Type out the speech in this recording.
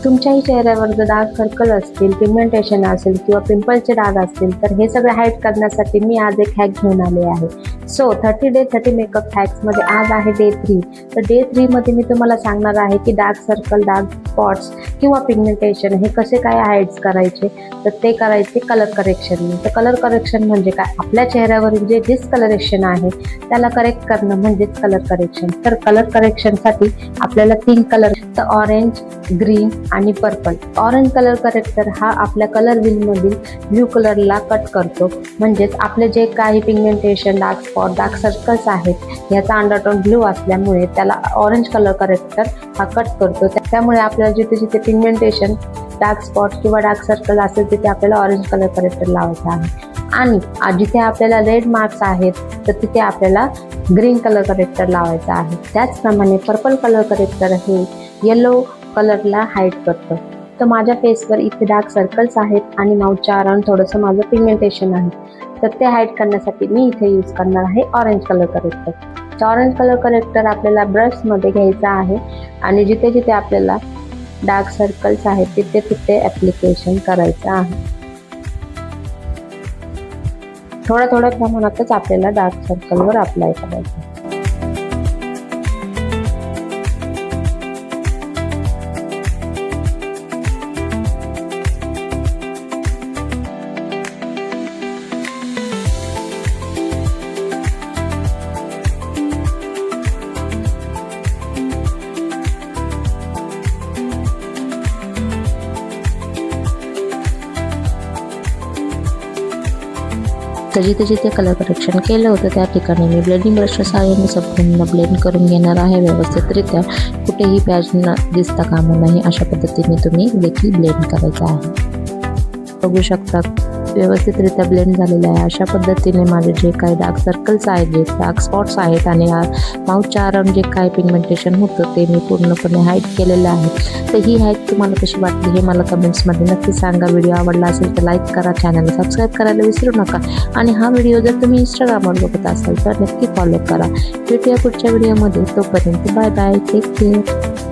तुमच्याही चेहऱ्यावर जर डार्क सर्कल असतील, पिगमेंटेशन असेल किंवा पिंपलचे डाग असतील तर हे सगळे हाईड करण्यासाठी मी आज एक हॅक घेऊन आले आहे. सो 30 डे 30 मेकअप हॅक्समध्ये आज आहे डे 3. तर डे 3 मध्ये मी तुम्हाला सांगणार आहे की डार्क सर्कल, डार्क स्पॉट्स किंवा पिगमेंटेशन हे कसे काय हाईड्स करायचे. तर ते करायचे कलर करेक्शनने. तर कलर करेक्शन म्हणजे काय? आपल्या चेहऱ्यावरील जे डिस्कलरेशन आहे त्याला करेक्ट करणं म्हणजेच कलर करेक्शन. तर कलर करेक्शनसाठी आपल्याला 3 कलर, तर ऑरेंज, ग्रीन आणि पर्पल. ऑरेंज कलर करेक्टर हा आपल्या कलर व्हीलमधील ब्ल्यू कलरला कट करतो. म्हणजेच आपले जे काही pigmentation, dark spot, dark circles आहेत याचा अंडरटोन ब्ल्यू असल्यामुळे त्याला ऑरेंज कलर करेक्टर हा कट करतो. त्यामुळे आपल्याला जिथे जिथे पिगमेंटेशन, डार्क स्पॉट किंवा डार्क सर्कल असेल तिथे आपल्याला ऑरेंज कलर करेक्टर लावायचा आहे. आणि जिथे आपल्याला रेड मार्क्स आहेत तर तिथे आपल्याला ग्रीन कलर करेक्टर लावायचा आहे. त्याचप्रमाणे पर्पल कलर करेक्टर हे येलो कलरला हाईड करतं. तर माझ्या फेसवर इथे डार्क सर्कल्स आहेत आणि माउथच्या अराउंड थोडंसं माझं पिगमेंटेशन आहे. तर ते हाईड करण्यासाठी मी इथे यूज करणार आहे ऑरेंज कलर करेक्टर. तर ऑरेंज कलर करेक्टर आपल्याला ब्रशमध्ये घ्यायचा आहे आणि जिथे जिथे आपल्याला डार्क सर्कल्स आहेत तिथे तिथे ॲप्लिकेशन करायचं आहे. थोड्या थोड्या प्रमाणातच आपल्याला डार्क सर्कलवर अप्लाय करायचं. तर जिथे जिथे कलर करेक्शन केलं होतं त्या ठिकाणी मी ब्लेंडिंग ब्रशच्या सहाय्याने संपूर्ण ब्लेंड करून घेणार आहे व्यवस्थितरित्या. कुठेही पॅच न दिसता कामा नाही अशा पद्धतीने तुम्ही देखील ब्लेंड करायचं आहे. बघू शकता व्यवस्थितरित्या ब्लेंड झालेलं आहे. अशा पद्धतीने माझे जे काही डार्क सर्कल्स आहेत, जे डार्क स्पॉट्स आहेत आणि माउथच्या अराउंड जे काही पिगमेंटेशन होतं ते मी पूर्णपणे हाईड केलेलं आहे. तर ही हॅक तुम्हाला कशी वाटली हे मला कमेंट्समध्ये नक्की सांगा. व्हिडिओ आवडला असेल तर लाईक करा, चॅनलला सबस्क्राईब करायला विसरू नका. आणि हा व्हिडिओ जर तुम्ही इंस्टाग्रामवर बघत असाल तर नक्की फॉलो करा. भेटूया पुढच्या व्हिडिओमध्ये. तोपर्यंत बाय बाय, टेक केअर.